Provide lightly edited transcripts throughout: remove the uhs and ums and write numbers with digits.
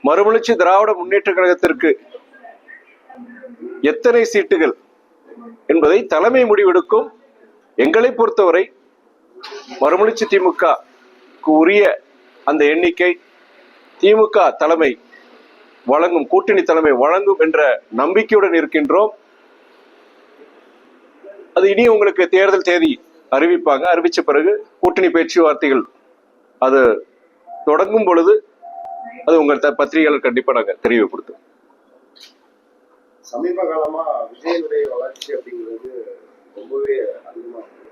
மறுமலர்ச்சி திராவிட முன்னேற்ற கழகத்திற்கு எத்தனை சீட்டுகள் என்பதை தலைமை முடிவெடுக்கும். எங்களை பொறுத்தவரை மறுமலர்ச்சி திமுக உரிய அந்த எண்ணிக்கை திமுக தலைமை வழங்கும், கூட்டணி தலைமை வழங்கும் என்ற நம்பிக்கையுடன் இருக்கின்றோம். அது இனி உங்களுக்கு தேர்தல் தேதி அறிவிப்பாங்க. அறிவிச்ச பிறகு கூட்டணி பேச்சுவார்த்தைகள் அது தொடங்கும் பொழுது அது உங்கள் பத்திரிகைகள் கண்டிப்பா நாங்க தெரிவிப்படுத்தும். சமீப காலமா விஜயனுடைய வளர்ச்சி அப்படிங்கிறது ரொம்பவே அதிகமா இருக்கு.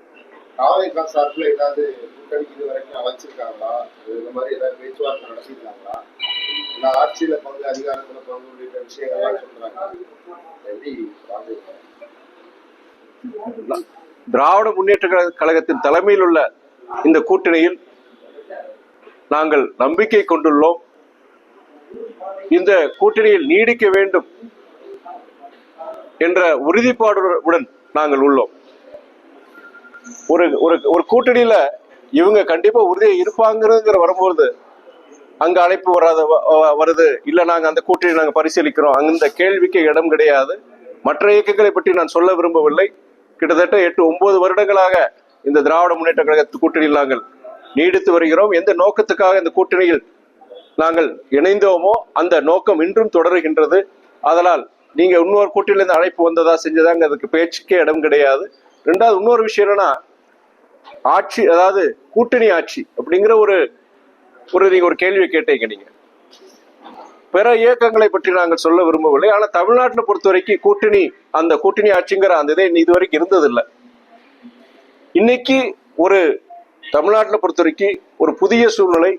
காவல்துறை சார்பில் ஏதாவது கூட்டணிக்கு இது வரைக்கும் அழைச்சிருக்காங்களா? இந்த மாதிரி ஏதாவது பேச்சுவார்த்தை நடத்திருக்காங்களா? இந்த ஆட்சியில பங்கு, அதிகாரத்துல பங்கு உள்ளிட்ட விஷயங்கள்லாம் சொல்றாங்க. எப்படி திராவிட முன்னேற்ற கழகத்தின் தலைமையில் உள்ள இந்த கூட்டணியில் நாங்கள் நம்பிக்கை கொண்டுள்ளோம். இந்த கூட்டணியில் நீடிக்க வேண்டும் என்ற உறுதிப்பாடுடன் நாங்கள் உள்ளோம். ஒரு கூட்டணியில இவங்க கண்டிப்பா உறுதியை இருப்பாங்கிற வரும்போது அங்க அழைப்பு வருது, இல்ல நாங்க அந்த கூட்டணி நாங்க பரிசீலிக்கிறோம், அந்த கேள்விக்கு இடம் கிடையாது. மற்ற இயக்கங்களை பற்றி நான் சொல்ல விரும்பவில்லை. கிட்டத்தட்ட 8-9 வருடங்களாக இந்த திராவிட முன்னேற்ற கழகத்து கூட்டணியில் நாங்கள் நீடித்து வருகிறோம். எந்த நோக்கத்துக்காக இந்த கூட்டணியில் நாங்கள் இணைந்தோமோ அந்த நோக்கம் இன்றும் தொடர்கின்றது. அதனால் நீங்க இன்னொரு கூட்டணியிலிருந்து அழைப்பு வந்ததா செஞ்சதாங்க, அதுக்கு பேச்சுக்கே இடம் கிடையாது. ரெண்டாவது இன்னொரு விஷயம் என்னன்னா, ஆட்சி, அதாவது கூட்டணி ஆட்சி அப்படிங்கிற நீங்க ஒரு கேள்வி கேட்டீங்க. நீங்க பிற இயக்கங்களை பற்றி நாங்கள் சொல்ல விரும்பவில்லை. ஆனா தமிழ்நாட்டில் பொறுத்த வரைக்கும் கூட்டணி ஆட்சிங்கிற அந்த இதே இதுவரைக்கும் இருந்ததில்லை. இன்னைக்கு ஒரு தமிழ்நாட்டில் பொறுத்த வரைக்கும் ஒரு புதிய சூழ்நிலை,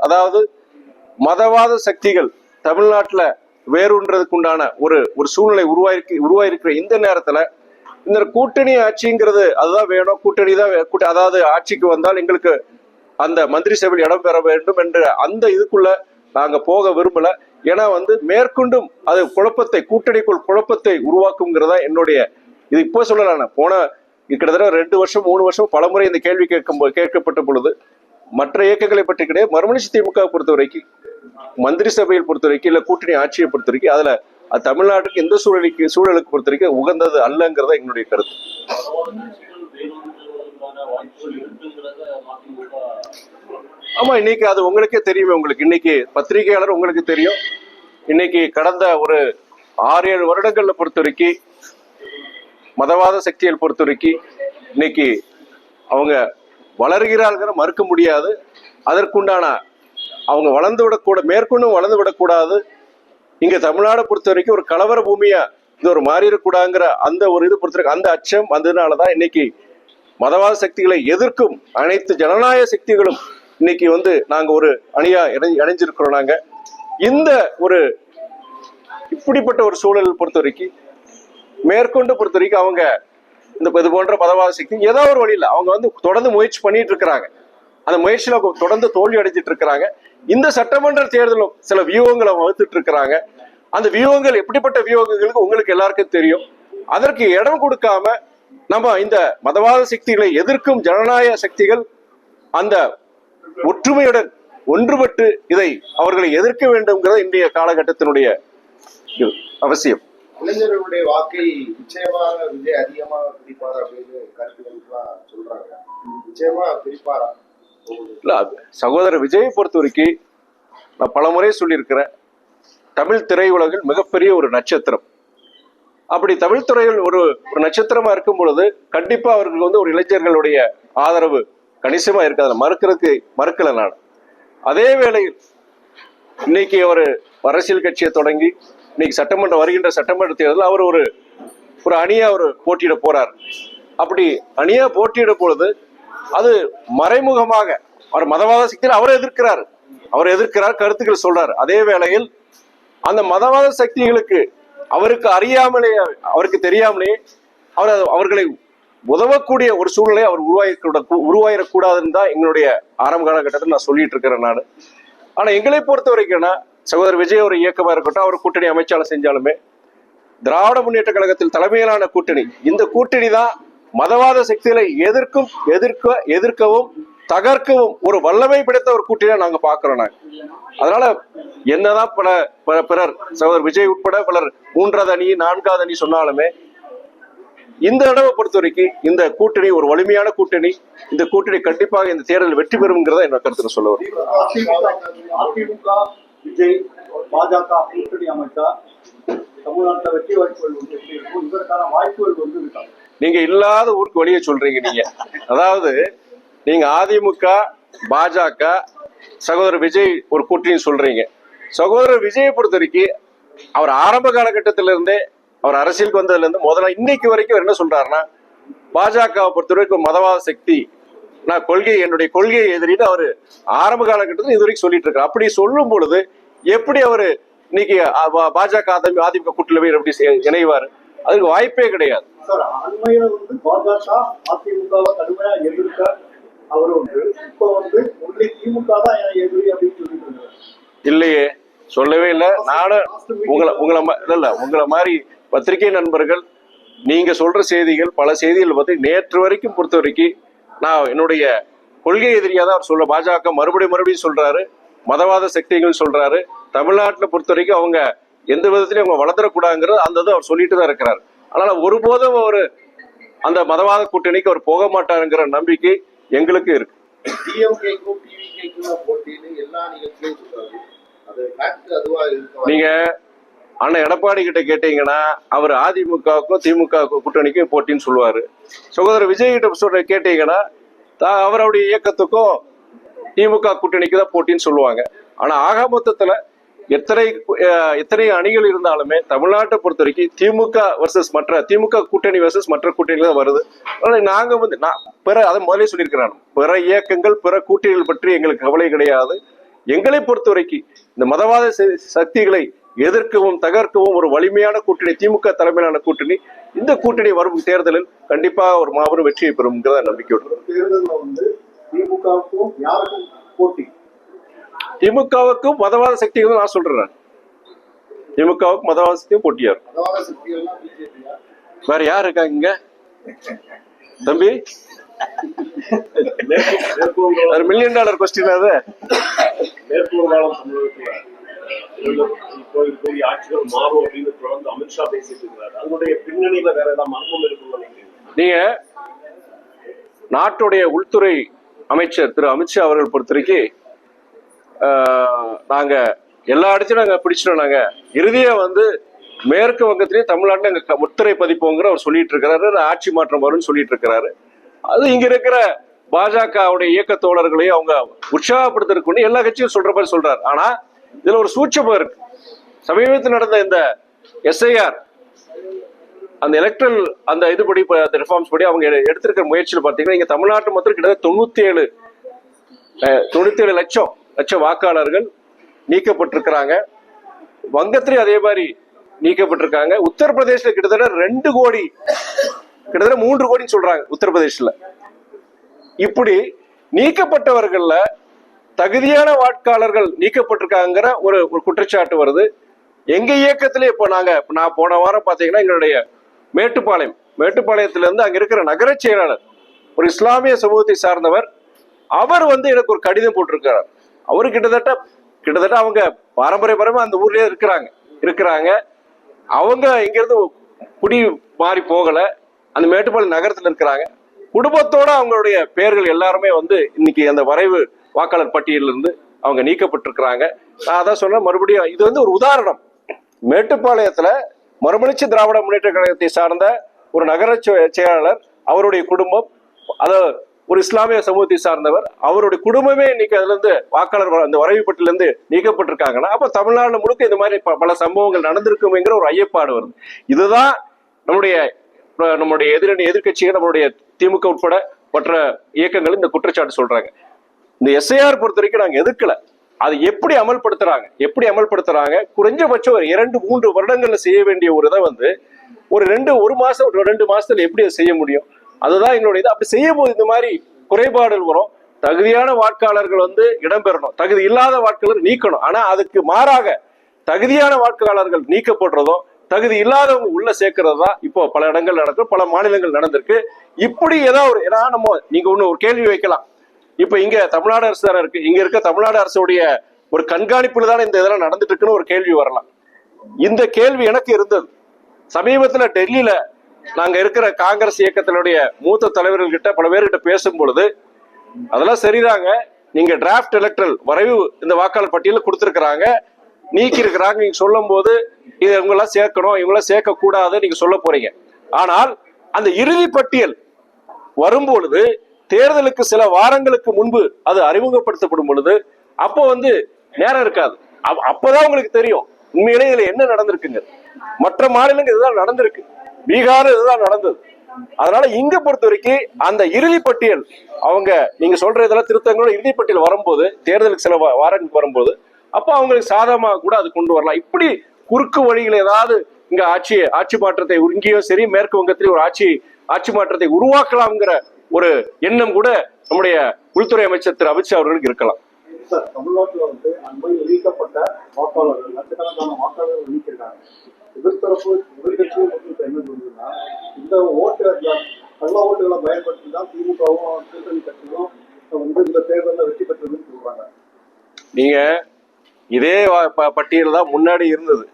அதாவது மதவாத சக்திகள் தமிழ்நாட்டில் வேறுன்றதுக்கு உண்டான ஒரு சூழ்நிலை உருவாயிருக்கிற இந்த நேரத்துல இந்த கூட்டணி ஆட்சிங்கிறது அதுதான் வேணும். கூட்டணி தான், அதாவது ஆட்சிக்கு வந்தால் எங்களுக்கு அந்த மந்திரி சபையில் இடம் பெற வேண்டும் என்ற அந்த இதுக்குள்ள நாங்க போக விரும்பல. ஏன்னா மேற்கொண்டும் அது கூட்டணிக்குள் குழப்பத்தை உருவாக்குங்கிறதா என்னுடைய இது. இப்போ சொல்லலாம், போன கிட்டத்தட்ட 2 வருஷம் 3 வருஷம் பலமுறை இந்த கேள்வி கேட்கப்பட்ட பொழுது மற்ற இயக்கங்களை பற்றி கிடையாது. மறுமலர்ச்சி திமுக பொறுத்த வரைக்கும், மந்திரி சபையில் பொறுத்த வரைக்கும், இல்ல கூட்டணி ஆட்சியை பொறுத்த வரைக்கும் அதுல தமிழ்நாட்டுக்கு எந்த சூழலுக்கு பொறுத்த வரைக்கும் உகந்தது அல்லங்கிறத என்னுடைய கருத்து. ஆமா, இன்னைக்கு அது உங்களுக்கே தெரியுமே. உங்களுக்கு இன்னைக்கு பத்திரிகையாளர் உங்களுக்கு தெரியும். இன்னைக்கு கடந்த ஒரு 6-7 வருடங்கள்ல பொறுத்த வரைக்கும் மதவாத சக்திகள் பொறுத்த வரைக்கும் இன்னைக்கு அவங்க வளர்கிறார்கள், மறுக்க முடியாது. அதற்குண்டான அவங்க மேற்கொண்டும் வளர்ந்து விடக்கூடாது. இங்க தமிழ்நாடு பொறுத்த வரைக்கும் ஒரு கலவர பூமியா இது ஒரு மாறிடக்கூடாதுங்கிற அந்த ஒரு இது பொறுத்த வரைக்கும் அந்த அச்சம் வந்ததுனாலதான் இன்னைக்கு மதவாத சக்திகளை எதிர்க்கும் அனைத்து ஜனநாயக சக்திகளும் இன்னைக்கு நாங்க ஒரு அணியா இணைஞ்சிருக்கிறோம். நாங்க இந்த இப்படிப்பட்ட ஒரு சூழல் பொறுத்த வரைக்கும் மேற்கொண்டு பொறுத்த வரைக்கும் அவங்க இது போன்ற மதவாத சக்தி ஏதாவது ஒரு வழியில் அவங்க தொடர்ந்து முயற்சி பண்ணிட்டு இருக்கிறாங்க. அந்த முயற்சியில தொடர்ந்து தோல்வி அடைஞ்சிட்டு இருக்கிறாங்க. இந்த சட்டமன்ற தேர்தலும் சில வியூகங்களை வகுத்துட்டு இருக்கிறாங்க. அந்த வியூகங்கள் எப்படிப்பட்ட வியூகங்களுக்கு உங்களுக்கு எல்லாருக்கும் தெரியும். அதற்கு இடம் கொடுக்காம நம்ம இந்த மதவாத சக்திகளை எதிர்க்கும் ஜனநாயக சக்திகள் அந்த ஒற்றுமையுடன் ஒன்றுபட்டு இதை அவர்களை எதிர்க்க வேண்டும்ங்கிறது இன்றைய காலகட்டத்தினுடைய அவசியம். இளைஞர்களுடைய வாக்கை நிச்சயமாக விஜய் அதிகமாக பிடிப்பார் அப்படின்னு கருத்துக்கள் சொல்றாங்க. நிச்சயமா பிடிப்பாரா? இல்ல, சகோதரர் விஜயை பொறுத்த வரைக்கும் நான் பலமுறை சொல்லியிருக்கிறேன், தமிழ் திரையுலகில் மிகப்பெரிய ஒரு நட்சத்திரம். அப்படி தமிழ் துறையில் ஒரு நட்சத்திரமா இருக்கும் பொழுது கண்டிப்பா அவர்களுக்கு ஒரு இளைஞர்களுடைய ஆதரவு கணிசமா இருக்கு. அதில் மறுக்கல நான். அதே வேளையில் இன்னைக்கு அவர் அரசியல் கட்சியை தொடங்கி இன்னைக்கு வருகின்ற சட்டமன்ற தேர்தல் அவர் ஒரு அணியா போட்டியிட போறார். அப்படி அணியா போட்டியிட பொழுது அது மறைமுகமாக அவர் மதவாத சக்தியில் அவர் எதிர்க்கிறார், கருத்துக்கள் சொல்றார். அதே வேளையில் அந்த மதவாத சக்திகளுக்கு அவருக்கு தெரியாமலே அவர்களை உதவக்கூடிய ஒரு சூழ்நிலை அவர் உருவாயிடக்கூடாதுன்னு தான் எங்களுடைய ஆரம்ப காலகட்டத்தில் நான் சொல்லிட்டு இருக்கிறேன் நான். ஆனா எங்களை பொறுத்த வரைக்கும் சகோதரர் விஜய் ஒரு இயக்கமா இருக்கட்டும், அவர் கூட்டணி அமைச்சாலும் செஞ்சாலுமே திராவிட முன்னேற்ற கழகத்தில் தலைமையிலான கூட்டணி, இந்த கூட்டணி தான் மதவாத சக்திகளை எதிர்க்கவும் தகர்க்கவும் ஒரு வல்லமை படைத்த ஒரு கூட்டணியா நாங்க பாக்குறோம். நாங்க அதனால என்னதான் பிறர் சகோதரர் விஜய் உட்பட பலர் 3வது அணி 4வது அணி சொன்னாலுமே இந்த தடவை பொறுத்த வரைக்கும் இந்த கூட்டணி ஒரு வலிமையான கூட்டணி. இந்த கூட்டணி கண்டிப்பாக இந்த தேர்தலில் வெற்றி பெறும்ங்கிறத என்னோட கருத்துல சொல்ல வரும். அதிமுக விஜய் பாஜக கூட்டணி அமைச்சா தமிழ்நாட்டில் வெற்றி வாய்ப்புகள் வந்து எப்படி இருக்கும்? இதற்கான வாய்ப்புகள் வந்து இருக்காங்க. நீங்க இல்லாத ஊருக்கு வெளியே சொல்றீங்க நீங்க. அதாவது நீங்க அதிமுக பாஜக சகோதரர் விஜய் ஒரு கூட்டணி சொல்றீங்க. சகோதரர் விஜயை பொறுத்த வரைக்கும் அவர் ஆரம்ப காலகட்டத்திலிருந்தே அவர் அரசியலுக்கு வந்ததுல இருந்து முதல்ல இன்னைக்கு வரைக்கும் என்ன சொல்றாருன்னா, பாஜகவை பொறுத்த வரைக்கும் மதவாத சக்தி, நான் என்னுடைய கொள்கையை எதிரிட்டு அவரு ஆரம்ப காலகட்டத்தில் இது வரைக்கும் சொல்லிட்டு இருக்காரு. அப்படி சொல்லும் பொழுது எப்படி அவரு இன்னைக்கு பாஜக அதிமுக கூட்டணியில போய் எப்படி இணைவாரு? அதுக்கு வாய்ப்பே கிடையாது. சார், அண்மையில வந்து பாஜக அதிமுகவை கடுமையா எதிர்க்க அவரு வந்து இப்ப வந்து ஒன்லி திமுக தான் எதிரி அப்படின்னு சொல்லிட்டு இருக்காரு. இல்லையே, சொல்லவே இல்லை. நானும் உங்களை மாதிரி பத்திரிகை நண்பர்கள் நீங்க சொல்ற செய்திகள் பல செய்திகள் பத்தி நேற்று வரைக்கும் பொறுத்த வரைக்கும் நான் என்னுடைய கொள்கை எதிரியா தான் அவர் சொல்ல. பாஜக மறுபடியும் சொல்றாரு, மதவாத சக்திகள் சொல்றாரு. தமிழ்நாட்டில் பொறுத்த வரைக்கும் அவங்க எந்த விதத்திலையும் அவங்க வளர்ந்துடக்கூடாதுங்கிறது அந்த அவர் சொல்லிட்டு தான் இருக்கிறாரு. அதனால ஒருபோதும் அவரு அந்த மதவாத கூட்டணிக்கு அவர் போக மாட்டாருங்கிற நம்பிக்கை எங்களுக்கு இருக்கு. நீங்க அண்ணன் எடப்பாடி கிட்ட கேட்டீங்கன்னா அவர் அதிமுகவுக்கும் திமுக கூட்டணிக்கும் போட்டின்னு சொல்லுவாரு. சகோதரர் விஜய் கிட்ட கேட்டீங்கன்னா அவருடைய இயக்கத்துக்கும் திமுக கூட்டணிக்கு தான் போட்டின்னு சொல்லுவாங்க. ஆனா ஆக மொத்தத்துல எத்தனை அணிகள் இருந்தாலுமே தமிழ்நாட்டை பொறுத்த வரைக்கும் திமுக வர்சஸ் மற்ற திமுக கூட்டணி வர்சஸ் மற்ற கூட்டணிகள் தான் வருது. அதனால நாங்க வந்து அதை முதலே சொல்லியிருக்கிறான், பிற இயக்கங்கள் பிற கூட்டணிகள் பற்றி எங்களுக்கு கவலை கிடையாது. எங்களை பொறுத்த வரைக்கும் இந்த மதவாத சக்திகளை எதிர்க்கவும் தகர்க்கவும் ஒரு வலிமையான கூட்டணி திமுக தலைமையிலான கூட்டணி. இந்த கூட்டணி வரும் தேர்தலில் கண்டிப்பா ஒரு மாபெரும் வெற்றியை பெறும்ங்கிறத நம்பிக்கையோடு. தேர்தலில் வந்து திமுகவுக்கும் யாருக்கும் போட்டி? திமுகவுக்கும் மதவாத சக்திகள் நான் சொல்றேன். திமுகவுக்கும் மதவாத சக்தியும் போட்டியாரு. வேற யார் இருக்காங்க இங்க தம்பி? $1 மில்லியன் கொஸ்டின் அது. அமித்ஷா பேசிட்டு இருக்கிறாரு. அதனுடைய பின்னணியில வேற ஏதாவது மர்மம் இருக்குன்னு நீங்க நாட்டுடைய உள்துறை அமைச்சர் திரு அமித்ஷா அவர்கள் பொறுத்த வரைக்கும் நாங்க எல்லா இடத்தையும் நாங்க பிடிச்சிட்டோம். நாங்க இறுதியா வந்து மேற்கு வங்கத்திலேயே தமிழ்நாட்டில் எங்க முத்திரை பதிப்போங்கிற அவர் சொல்லிட்டு இருக்கிறாரு. ஆட்சி மாற்றம் வரும்னு சொல்லிட்டு இருக்கிறாரு. அது இங்க இருக்கிற பாஜகவுடைய இயக்க தோழர்களையும் அவங்க உற்சாகப்படுத்திருக்குன்னு எல்லா கட்சியும் சொல்ற மாதிரி சொல்றாரு. ஆனா இதுல ஒரு சூட்சமம் இருக்கு. சமீபத்தில் நடந்த இந்த எஸ்ஐஆர் அந்த எலக்ட்ரல் அந்த இதுபடி அந்த ரிஃபார்ம்ஸ் படி அவங்க எடுத்திருக்கிற முயற்சியில் பார்த்தீங்கன்னா இங்க தமிழ்நாட்டு மொத்தம் கிட்டத்தட்ட 97 லட்சம் வாக்காளர்கள் நீக்கப்பட்டிருக்கிறாங்க. வங்கத்திலேயும் அதே மாதிரி நீக்கப்பட்டிருக்காங்க. உத்தரப்பிரதேசல கிட்டத்தட்ட 2 கோடி, கிட்டத்தட்ட 3 கோடின்னு சொல்றாங்க உத்தரப்பிரதேசல. இப்படி நீக்கப்பட்டவர்கள்ல தகுதியான வாக்காளர்கள் நீக்கப்பட்டிருக்காங்கிற ஒரு குற்றச்சாட்டு வருது. எங்க இயக்கத்திலே இப்போ நான் போன வாரம் பாத்தீங்கன்னா எங்களுடைய மேட்டுப்பாளையத்திலிருந்து அங்க இருக்கிற நகர செயலாளர் ஒரு இஸ்லாமிய சமூகத்தை சார்ந்தவர், அவர் வந்து எனக்கு ஒரு கடிதம் போட்டிருக்கிறார். அவரு கிட்டத்தட்ட அவங்க பாரம்பரியமா அந்த ஊர்லயே இருக்கிறாங்க. அவங்க இங்கிருந்து குடி மாறி போகல, அந்த மேட்டுப்பாளையம் நகரத்துல இருக்கிறாங்க. குடும்பத்தோட அவங்களுடைய பெயர்கள் எல்லாருமே வந்து இன்னைக்கு அந்த வரைவு வாக்காளர் பட்டியலில் இருந்து அவங்க நீக்கப்பட்டிருக்கிறாங்க. நான் அதான் சொன்னேன் மறுபடியும், இது வந்து ஒரு உதாரணம். மேட்டுப்பாளையத்துல மறுமலர்ச்சி திராவிட முன்னேற்ற கழகத்தை சார்ந்த ஒரு நகர செயலாளர், அவருடைய குடும்பம், ஒரு இஸ்லாமிய சமூகத்தை சார்ந்தவர், அவருடைய குடும்பமே இன்னைக்கு அதுல இருந்து வாக்காளர் அந்த வரைவு பட்டியல இருந்து நீக்கப்பட்டிருக்காங்கன்னா அப்ப தமிழ்நாடு முழுக்க இந்த மாதிரி பல சம்பவங்கள் நடந்திருக்குங்கிற ஒரு ஐயப்பாடு வருது. இதுதான் நம்முடைய எதிர்கட்சிகள், நம்மளுடைய திமுக உட்பட மற்ற இயக்கங்கள் இந்த குற்றச்சாட்டு சொல்றாங்க. இந்த எஸ்ஐஆர் பொறுத்த வரைக்கும் நாங்க எதிர்க்கல. அது எப்படி அமல்படுத்துறாங்க குறைஞ்சபட்சம் ஒரு 2-3 வருடங்கள்ல செய்ய வேண்டிய ஒரு இதை வந்து ஒரு 2 மாசத்துல எப்படி அதை செய்ய முடியும்? அதுதான் எங்களுடைய இது. அப்படி செய்யும் போது இந்த மாதிரி குறைபாடுகள் வரும். தகுதியான வாக்காளர்கள் வந்து இடம்பெறணும், தகுதி இல்லாத வாக்காளர் நீக்கணும். ஆனா அதுக்கு மாறாக தகுதியான வாக்காளர்கள் நீக்கப்படுறதும் தகுதி இல்லாதவங்க உள்ள சேர்க்கறது தான் இப்போ பல இடங்கள் நடக்கும், பல மாநிலங்கள் நடந்திருக்கு. இப்படி ஏதாவது நீங்க ஒண்ணு ஒரு கேள்வி வைக்கலாம், இப்ப இங்க தமிழ்நாடு அரசு தானே இருக்கு, இங்க இருக்க தமிழ்நாடு அரசுடைய ஒரு கண்காணிப்புல தானே இந்த இதெல்லாம் நடந்துட்டு இருக்குன்னு ஒரு கேள்வி வரலாம். இந்த கேள்வி எனக்கு இருந்தது. சமீபத்துல டெல்லியில நாங்க இருக்கிற காங்கிரஸ் இயக்கத்தினுடைய மூத்த தலைவர்கள்கிட்ட பல பேர்கிட்ட பேசும் பொழுது, அதெல்லாம் சரிதாங்க, நீங்க டிராப்ட் எலக்ட்ரல் வரைவு இந்த வாக்காளர் பட்டியல கொடுத்திருக்கிறாங்க, நீக்கி இருக்கிறாங்க, நீங்க சொல்லும் போது இது இவங்கெல்லாம் சேர்க்கணும், இவங்கெல்லாம் சேர்க்க கூடாது நீங்க சொல்ல போறீங்க. ஆனால் அந்த இறுதி பட்டியல் வரும்பொழுது, தேர்தலுக்கு சில வாரங்களுக்கு முன்பு அது அறிமுகப்படுத்தப்படும் பொழுது, அப்போ நேரம் இருக்காது. அப்பதான் உங்களுக்கு தெரியும் உண்மையிலே இதுல என்ன நடந்திருக்குங்க. மற்ற மாநிலங்கள் இதுதான் நடந்திருக்கு, பீகார் இதுதான் நடந்தது. அதனால இங்க பொறுத்த வரைக்கும் அந்த இறுதி பட்டியல் அவங்க நீங்க சொல்ற இதெல்லாம் திருத்தங்களோட இறுதி பட்டியல் வரும்போது, தேர்தலுக்கு சில வாரங்களுக்கு வரும்போது, அப்ப அவங்களுக்கு சாதகமாக கூட அது கொண்டு வரலாம். இப்படி குறுக்கு வழிகள் ஏதாவது இங்க ஆட்சி மாற்றத்தை இங்கேயும் சரி மேற்கு வங்கத்திலும் ஒரு ஆட்சி மாற்றத்தை உருவாக்கலாம்ங்கிற ஒரு எண்ணம் கூட நம்முடைய உள்துறை அமைச்சர் திரு அமித்ஷா அவர்களுக்கு இருக்கலாம். சார், தமிழ்நாட்டில் அண்மை ஒதுக்கப்பட்ட வாக்காளர்கள் லட்சக்கணக்கான வாக்காளர்கள் ஒதுக்கியிருக்காங்க. எதிர்த்தரப்பு எதிர்கட்சியும் என்ன சொல்லுதுன்னா, இந்த கள்ள ஓட்டுகளை பயன்படுத்தி தான் திமுகவும் கூட்டணி கட்சியும் இந்த தேர்தலில் வெற்றி பெற்றதுன்னு சொல்றாங்க. நீங்க இதே பட்டியல் தான் முன்னாடி இருந்தது.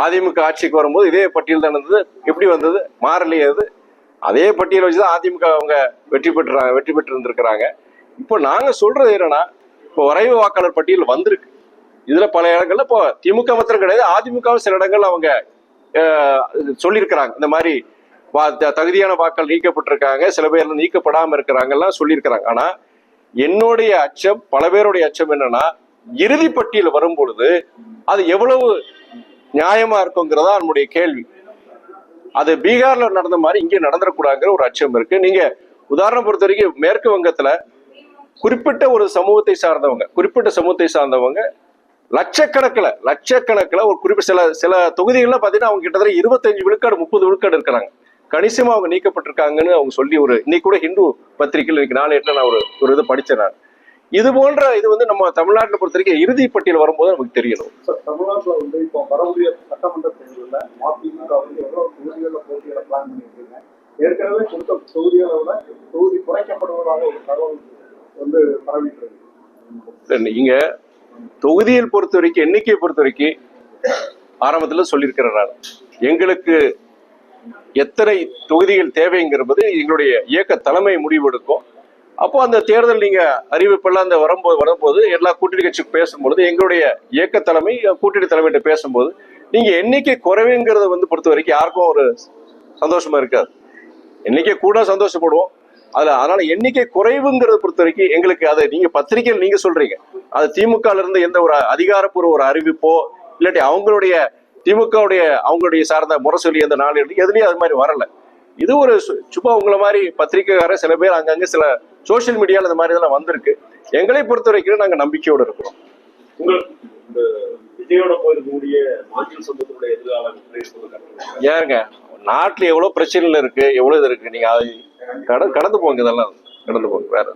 அதிமுக ஆட்சிக்கு வரும்போது இதே பட்டியல் தான் இருந்தது. எப்படி வந்தது? மாறலையே. அது அதே பட்டியல் வச்சுதான் அதிமுக அவங்க வெற்றி பெற்று இருந்திருக்கிறாங்க. இப்போ நாங்க சொல்றது என்னன்னா, இப்போ வரைவு வாக்காளர் பட்டியல் வந்திருக்கு. இதுல பல இடங்கள்ல இப்போ திமுக மாத்திரம் கிடையாது, அதிமுகவும் சில இடங்கள் அவங்க சொல்லியிருக்கிறாங்க, இந்த மாதிரி தகுதியான வாக்கள் நீக்கப்பட்டிருக்காங்க, சில பேர் நீக்கப்படாம இருக்கிறாங்க எல்லாம் சொல்லியிருக்கிறாங்க. ஆனா என்னுடைய அச்சம், பல பேருடைய அச்சம் என்னன்னா, இறுதி பட்டியல் வரும் பொழுது அது எவ்வளவு நியாயமா இருக்குங்கிறதா நம்முடைய கேள்வி. அது பீகார்ல நடந்த மாதிரி இங்கே நடந்துடக்கூடாதுங்கிற ஒரு அச்சம் இருக்கு. நீங்க உதாரணம் பொறுத்த வரைக்கும் மேற்கு வங்கத்துல குறிப்பிட்ட ஒரு சமூகத்தை சார்ந்தவங்க லட்சக்கணக்கில் ஒரு குறிப்பிட்ட சில தொகுதிகள்ல பாத்தீங்கன்னா அவங்க கிட்டத்தட்ட 25 விழுக்காடு 30 விழுக்காடு இருக்கிறாங்க. கணிசமா அவங்க நீக்கப்பட்டிருக்காங்கன்னு அவங்க சொல்லி இன்னைக்கு கூட ஹிந்து பத்திரிகையில் இன்னைக்கு 4/8 நான் ஒரு இது படிச்சேன். நான் இது போன்ற இது நம்ம தமிழ்நாட்டை பொறுத்த வரைக்கும் இறுதி பட்டியல் வரும்போது நமக்கு தெரியணும். தமிழ்நாட்டில் இப்போ வரக்கூடிய சட்டமன்ற தேர்தலில் அதிமுக எவ்வளவு தொகுதிகளில் போட்டியிட பிளான் பண்ணியிருக்கீங்க? ஏற்கனவே கொடுத்த தொகுதிகளை விட தொகுதி குறைக்கப்படுவதாக ஒரு தகவல் பரவிட்டு இருக்கு. இங்க தொகுதியில் பொறுத்த வரைக்கும் எண்ணிக்கையை பொறுத்த வரைக்கும் ஆரம்பத்துல சொல்லியிருக்கிறேன் நான், எங்களுக்கு எத்தனை தொகுதிகள் தேவைங்கிறது எங்களுடைய இயக்க தலைமை முடிவெடுக்கும். அப்போ அந்த தேர்தல் நீங்க அறிவிப்பெல்லாம் அந்த வரும்போது எல்லா கூட்டணி கட்சிக்கு பேசும்போது, எங்களுடைய இயக்க தலைமை கூட்டணி தலைமையிட்ட பேசும்போது, நீங்க எண்ணிக்கை குறைவுங்கிறத பொறுத்த வரைக்கும் யாருக்கும் ஒரு சந்தோஷமா இருக்காது. எண்ணிக்கை கூட சந்தோஷப்படுவோம். அதனால எண்ணிக்கை குறைவுங்கிறத பொறுத்த வரைக்கும் எங்களுக்கு அதை நீங்க பத்திரிகையில் நீங்க சொல்றீங்க, அது திமுக இருந்து எந்த ஒரு அதிகாரப்பூர்வ ஒரு அறிவிப்போ இல்லாட்டி அவங்களுடைய சார்ந்த முரசொலி அந்த நாள் எதுலயும் அது மாதிரி வரல. இது ஒரு சும்மா உங்களை மாதிரி பத்திரிகைக்கார சில பேர் அங்கங்க சில சோசியல் மீடியால இந்த மாதிரி இதெல்லாம் வந்திருக்கு. எங்களை பொறுத்த வரைக்கும் நாங்க நம்பிக்கையோட இருக்கிறோம். உங்களுக்கு விஜயோட போயிருக்கக்கூடிய மாநில சமூகத்துடைய எதிர்காலம் ஏங்க, நாட்டுல எவ்வளவு பிரச்சனைகள் இருக்கு, எவ்வளவு இது இருக்கு, நீங்க கடந்து போங்க, இதெல்லாம் கடந்து போங்க. வேற